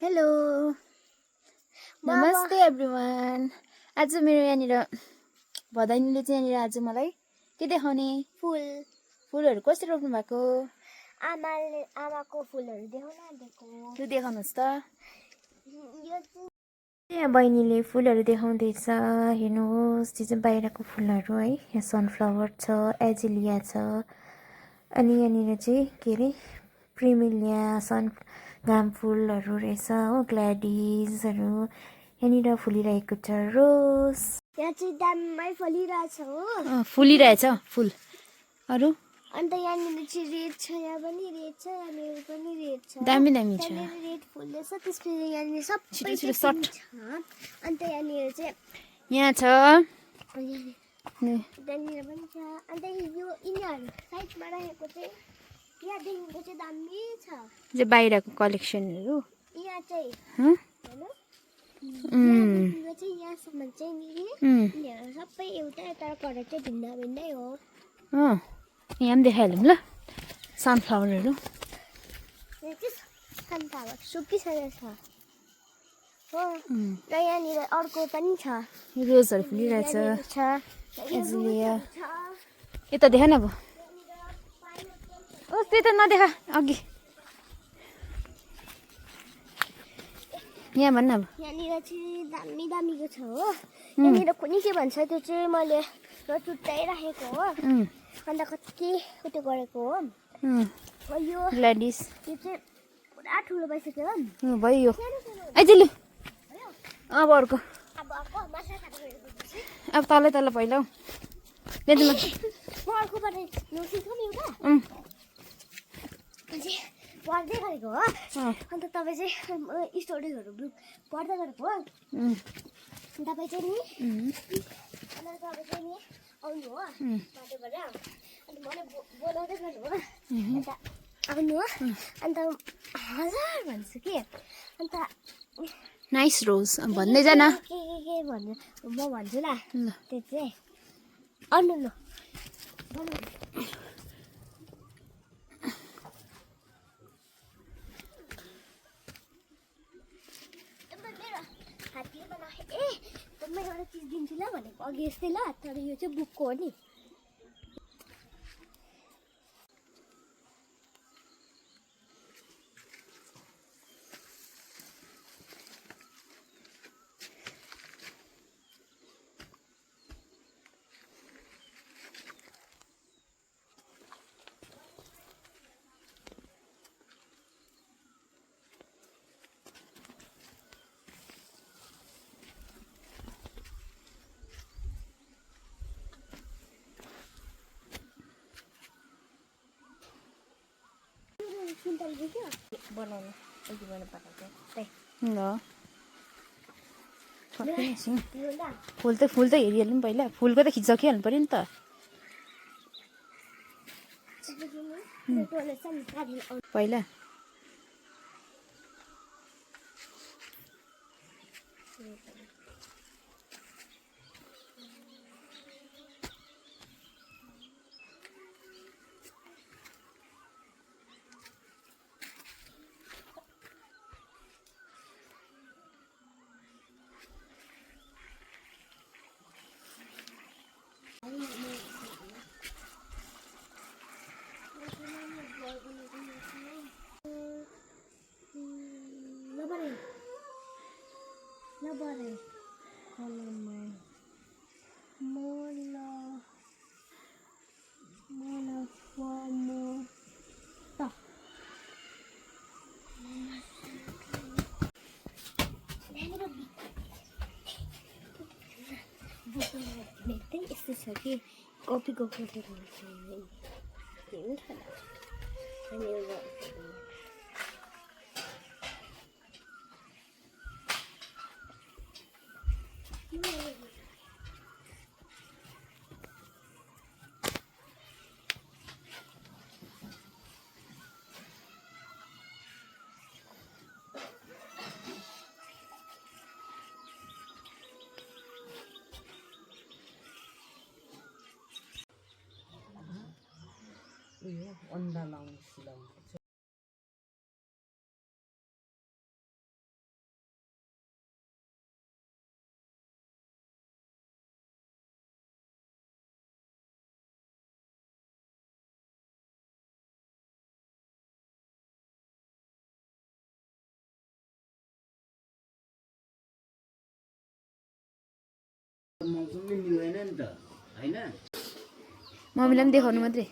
Hello नमस्ते everyone. आज मेरो यहाँनिर भदैनीले चाहिँ यहाँनिर आज मलाई के देखाउने फुलहरू कसरी रोप्नु भएको आमाको फुलहरू देखाउन आँटेको त्यो देखाउनुहोस् त। यहाँ बहिनीले फुलहरू देखाउँदैछ, हेर्नुहोस्। त्यो चाहिँ बाहिरको फुलहरू है। यहाँ सनफ्लावर छ, एजिलिया छ, अनि यहाँनिर चाहिँ के अरे प्रिमिलिया घाम फुलहरू रहेछ हो, ग्ल्याडिसहरू यहाँनिर फुलिरहेको छ। रोज यहाँ चाहिँ दाममै फलिरहेछ हो, फुलिरहेछ फुल अरू। अन्त यहाँनिर चाहिँ रेड छ, यहाँ पनि रेड छ, यहाँनिर पनि रेड छ, दामी दामी छ। यहाँनिर रेड फुल्दैछ, त्यसपछि यहाँनिर सबै छिटो छिटो सर्ट छ। अन्त यहाँनिर चाहिँ यहाँ छ, त्यहाँनिर पनि छ। अन्त यो यिनीहरू साइडमा राखेको चाहिँ यहाँदेखिको चाहिँ दामी छ, जो बाहिरको कलेक्सनहरू। यहाँ चाहिँ यहाँदेखिको चाहिँ यहाँसम्म चाहिँ नि यिनीहरू सबै एउटै, तर कलर चाहिँ भिन्न भिन्नै हो। यहाँ पनि देखाइहालौँ ल सनफ्लावरहरू। यो चाहिँ सनफ्लावर सुकिसकेको छ हो। र यहाँनिर अर्को पनि छ, रोजहरू फुलिरहेछ, एजिलिया। छ यता देखा न अब। ओ त्यो त नदेखा अघि। यहाँ भन्न अब। यहाँनिर चाहिँ दामी दामीको छ हो। यहाँनिर कुनै के भन्छ त्यो चाहिँ मैले चुट्टाइराखेको हो, अन्त कति उयो गरेको हो। यो ग्ल्याडिस यो चाहिँ पुरा ठुलो भइसक्यो हो। भयो यो आइजलु। अब अर्को, अब अर्को माछा खाएको अब तलै तल पहिला हौ बेदमा। म अर्कोबाट नसिक्नु नि एउटा चाहिँ पढ्दै गरेको हो। अन्त तपाईँ चाहिँ स्टोरीहरू पढ्दै गरेको हो। तपाईँ चाहिँ नि अन्त तपाईँ चाहिँ नि आउनु हो बाटोबाट, अन्त मलाई बोलाउँदै गर्नु हो। अन्त आउनु हो, अन्त हजार भन्छु कि। अन्त नाइस रोज भन्दै जान। के भन्नु म भन्छु ल। त्यो चाहिँ आउनु न हातले बनाए। म एउटा चिज दिन्छु ल भनेको अघि यस्तै ल, तर यो चाहिँ बुकको हो नि। बनाउनु अघि मैले पठाएको ल फुल त हेरिहाल्नु नि पहिला। फुलको त खिचिहाल्नु पऱ्यो नि त। पहिला यस्तो छ कि कपीको फोटो अन्डा लाउनु सिलाउनु मम्मीलाई पनि देखाउनु मात्रै